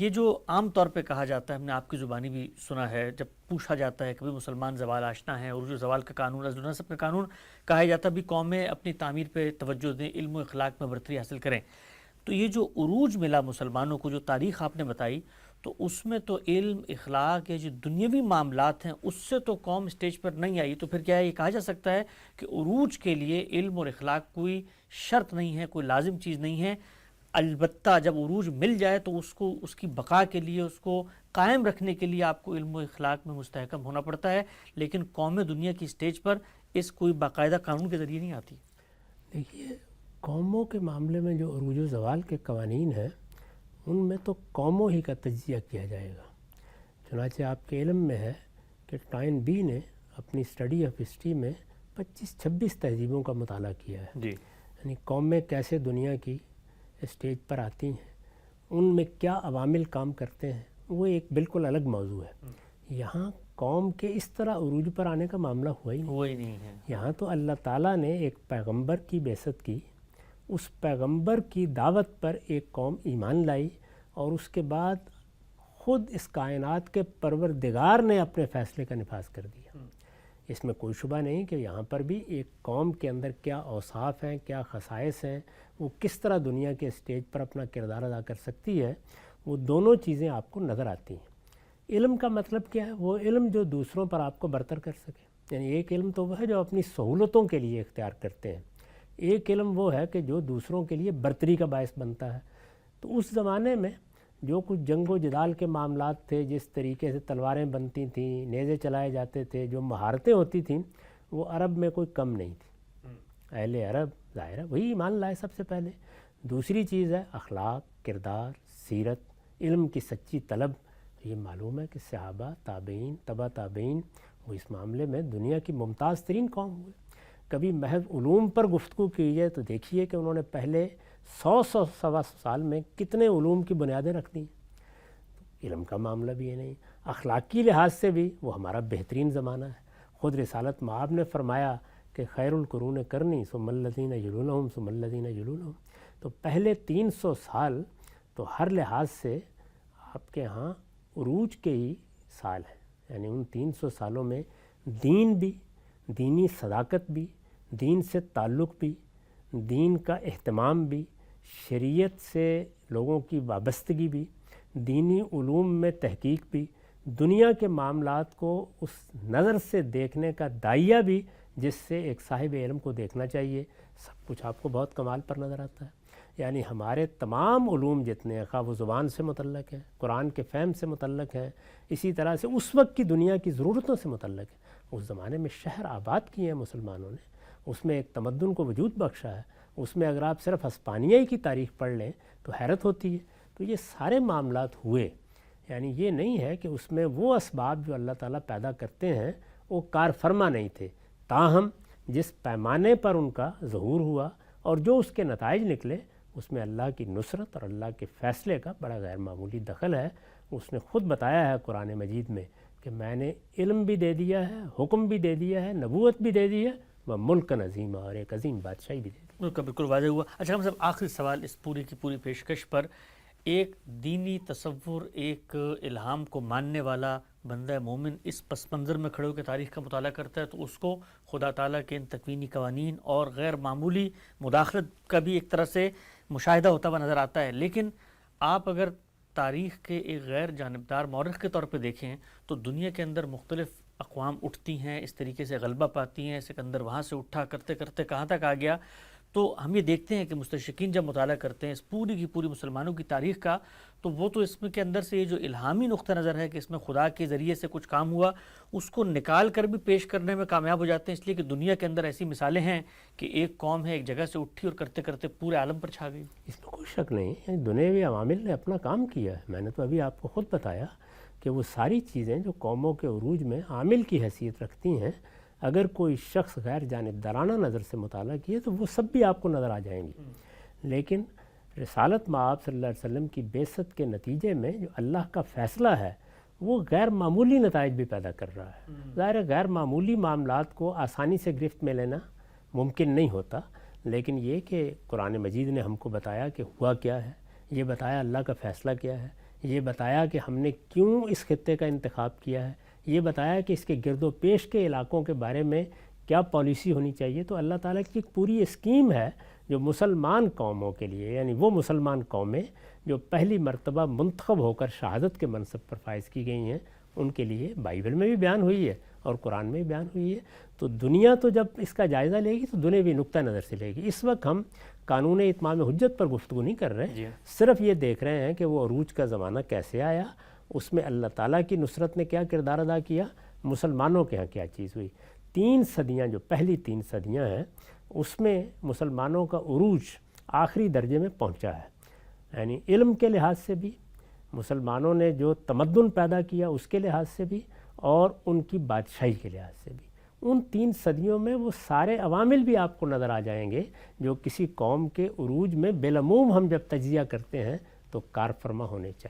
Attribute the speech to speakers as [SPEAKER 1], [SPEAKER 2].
[SPEAKER 1] یہ جو عام طور پہ کہا جاتا ہے، ہم نے آپ کی زبانی بھی سنا ہے، جب پوچھا جاتا ہے کہ بھی مسلمان زوال آشنا ہیں، عروج و زوال کا قانون ازل نسب کا قانون کہا جاتا ہے بھی قومیں اپنی تعمیر پہ توجہ دیں، علم و اخلاق میں برتری حاصل کریں. تو یہ جو عروج ملا مسلمانوں کو، جو تاریخ آپ نے بتائی، تو اس میں تو علم، اخلاق یا جو دنیاوی معاملات ہیں اس سے تو قوم سٹیج پر نہیں آئی. تو پھر کیا یہ کہا جا سکتا ہے کہ عروج کے لیے علم اور اخلاق کوئی شرط نہیں ہے، کوئی لازم چیز نہیں ہے؟ البتہ جب عروج مل جائے تو اس کی بقا کے لیے، اس کو قائم رکھنے کے لیے آپ کو علم و اخلاق میں مستحکم ہونا پڑتا ہے، لیکن قوم دنیا کی سٹیج پر اس کوئی باقاعدہ قانون کے ذریعے نہیں آتی.
[SPEAKER 2] دیکھیے، قوموں کے معاملے میں جو عروج و زوال کے قوانین ہیں ان میں تو قوموں ہی کا تجزیہ کیا جائے گا. چنانچہ آپ کے علم میں ہے کہ ٹائن بی نے اپنی اسٹڈی آف ہسٹری میں 25-26 تہذیبوں کا مطالعہ کیا ہے.
[SPEAKER 1] جی.
[SPEAKER 2] یعنی قومیں کیسے دنیا کی اسٹیج پر آتی ہیں، ان میں کیا عوامل کام کرتے ہیں، وہ ایک بالکل الگ موضوع ہے. یہاں قوم کے اس طرح عروج پر آنے کا معاملہ ہوا ہی نہیں
[SPEAKER 1] ہے.
[SPEAKER 2] یہاں تو اللہ تعالیٰ نے ایک پیغمبر کی بعثت کی، اس پیغمبر کی دعوت پر ایک قوم ایمان لائی، اور اس کے بعد خود اس کائنات کے پروردگار نے اپنے فیصلے کا نفاذ کر دیا. اس میں کوئی شبہ نہیں کہ یہاں پر بھی ایک قوم کے اندر کیا اوصاف ہیں، کیا خصائص ہیں، وہ کس طرح دنیا کے اسٹیج پر اپنا کردار ادا کر سکتی ہے، وہ دونوں چیزیں آپ کو نظر آتی ہیں. علم کا مطلب کیا ہے؟ وہ علم جو دوسروں پر آپ کو برتر کر سکے. یعنی ایک علم تو وہ ہے جو اپنی سہولتوں کے لیے اختیار کرتے ہیں، ایک علم وہ ہے کہ جو دوسروں کے لیے برتری کا باعث بنتا ہے. تو اس زمانے میں جو کچھ جنگ و جدال کے معاملات تھے، جس طریقے سے تلواریں بنتی تھیں، نیزے چلائے جاتے تھے، جو مہارتیں ہوتی تھیں، وہ عرب میں کوئی کم نہیں تھی. اہل عرب ظاہر ہے وہی ایمان لائے سب سے پہلے. دوسری چیز ہے اخلاق، کردار، سیرت، علم کی سچی طلب. یہ معلوم ہے کہ صحابہ، تابعین، تبع تابعین، وہ اس معاملے میں دنیا کی ممتاز ترین قوم ہوئے. کبھی محض علوم پر گفتگو کی جائے تو دیکھیے کہ انہوں نے پہلے 100 سال میں کتنے علوم کی بنیادیں رکھ دیں. علم کا معاملہ بھی یہ نہیں. اخلاقی لحاظ سے بھی وہ ہمارا بہترین زمانہ ہے. خود رسالت مآب نے فرمایا کہ خیر القرون کرنی ثم الذین یلونہم ثم الذین یلونہم. تو پہلے 300 سال تو ہر لحاظ سے آپ کے ہاں عروج کے ہی سال ہیں. یعنی ان 300 سالوں میں دین بھی، دینی صداقت بھی، دین سے تعلق بھی، دین کا اہتمام بھی، شریعت سے لوگوں کی وابستگی بھی، دینی علوم میں تحقیق بھی، دنیا کے معاملات کو اس نظر سے دیکھنے کا داعیہ بھی جس سے ایک صاحب علم کو دیکھنا چاہیے، سب کچھ آپ کو بہت کمال پر نظر آتا ہے. یعنی ہمارے تمام علوم جتنے ہیں، خواہ وہ زبان سے متعلق ہیں، قرآن کے فہم سے متعلق ہیں، اسی طرح سے اس وقت کی دنیا کی ضرورتوں سے متعلق ہیں. اس زمانے میں شہر آباد کیے ہیں مسلمانوں نے، اس میں ایک تمدن کو وجود بخشا ہے. اس میں اگر آپ صرف ہسپانیہ کی تاریخ پڑھ لیں تو حیرت ہوتی ہے. تو یہ سارے معاملات ہوئے. یعنی یہ نہیں ہے کہ اس میں وہ اسباب جو اللہ تعالیٰ پیدا کرتے ہیں وہ کار فرما نہیں تھے، تاہم جس پیمانے پر ان کا ظہور ہوا اور جو اس کے نتائج نکلے، اس میں اللہ کی نصرت اور اللہ کے فیصلے کا بڑا غیر معمولی دخل ہے. اس نے خود بتایا ہے قرآن مجید میں کہ میں نے علم بھی دے دیا ہے، حکم بھی دے دیا ہے، نبوت بھی دے دی ہے، وہ ملک عظیم، اور ایک عظیم بادشاہی بھی دے دی.
[SPEAKER 1] بالکل واضح ہوا. اچھا ہم صاحب، آخری سوال اس پوری کی پوری پیشکش پر. ایک دینی تصور، ایک الہام کو ماننے والا بندہ مومن اس پس منظر میں کھڑے ہو کے تاریخ کا مطالعہ کرتا ہے تو اس کو خدا تعالیٰ کے ان تکوینی قوانین اور غیر معمولی مداخلت کا بھی ایک طرح سے مشاہدہ ہوتا ہوا نظر آتا ہے. لیکن آپ اگر تاریخ کے ایک غیر جانبدار مورخ کے طور پہ دیکھیں تو دنیا کے اندر مختلف اقوام اٹھتی ہیں، اس طریقے سے غلبہ پاتی ہیں. سکندر وہاں سے اٹھا، کرتے کرتے کہاں تک آ گیا. تو ہم یہ دیکھتے ہیں کہ مستشرقین جب مطالعہ کرتے ہیں اس پوری کی پوری مسلمانوں کی تاریخ کا، تو وہ تو اس میں کے اندر سے یہ جو الہامی نقطہ نظر ہے کہ اس میں خدا کے ذریعے سے کچھ کام ہوا، اس کو نکال کر بھی پیش کرنے میں کامیاب ہو جاتے ہیں. اس لیے کہ دنیا کے اندر ایسی مثالیں ہیں کہ ایک قوم ہے، ایک جگہ سے اٹھی اور کرتے کرتے پورے عالم پر چھا گئی.
[SPEAKER 2] اس میں کوئی شک نہیں. یعنی دنیاوی عوامل نے اپنا کام کیا ہے. میں نے تو ابھی آپ کو خود بتایا کہ وہ ساری چیزیں جو قوموں کے عروج میں عامل کی حیثیت رکھتی ہیں، اگر کوئی شخص غیر جانبدارانہ نظر سے مطالعہ کیے تو وہ سب بھی آپ کو نظر آ جائیں گی. لیکن رسالت مآب صلی اللہ علیہ وسلم کی بعثت کے نتیجے میں جو اللہ کا فیصلہ ہے وہ غیر معمولی نتائج بھی پیدا کر رہا ہے. ظاہر ہے غیر معمولی معاملات کو آسانی سے گرفت میں لینا ممکن نہیں ہوتا، لیکن یہ کہ قرآن مجید نے ہم کو بتایا کہ ہوا کیا ہے، یہ بتایا اللہ کا فیصلہ کیا ہے، یہ بتایا کہ ہم نے کیوں اس خطے کا انتخاب کیا ہے، یہ بتایا کہ اس کے گرد و پیش کے علاقوں کے بارے میں کیا پالیسی ہونی چاہیے۔ تو اللہ تعالیٰ کی ایک پوری اسکیم ہے جو مسلمان قوموں کے لیے، یعنی وہ مسلمان قومیں جو پہلی مرتبہ منتخب ہو کر شہادت کے منصب پر فائز کی گئی ہیں، ان کے لیے بائبل میں بھی بیان ہوئی ہے اور قرآن میں بھی بیان ہوئی ہے۔ تو دنیا تو جب اس کا جائزہ لے گی تو دنیاوی نقطہ نظر سے لے گی۔ اس وقت ہم قانون اتمام حجت پر گفتگو نہیں کر رہے، صرف یہ دیکھ رہے ہیں کہ وہ عروج کا زمانہ کیسے آیا، اس میں اللہ تعالیٰ کی نصرت نے کیا کردار ادا کیا، مسلمانوں کے ہاں کیا چیز ہوئی۔ 3 صدیاں جو پہلی 3 صدیاں ہیں اس میں مسلمانوں کا عروج آخری درجے میں پہنچا ہے، یعنی علم کے لحاظ سے بھی، مسلمانوں نے جو تمدن پیدا کیا اس کے لحاظ سے بھی، اور ان کی بادشاہی کے لحاظ سے بھی۔ ان 3 صدیوں میں وہ سارے عوامل بھی آپ کو نظر آ جائیں گے جو کسی قوم کے عروج میں بالعموم ہم جب تجزیہ کرتے ہیں تو کار فرما ہونے چاہیے۔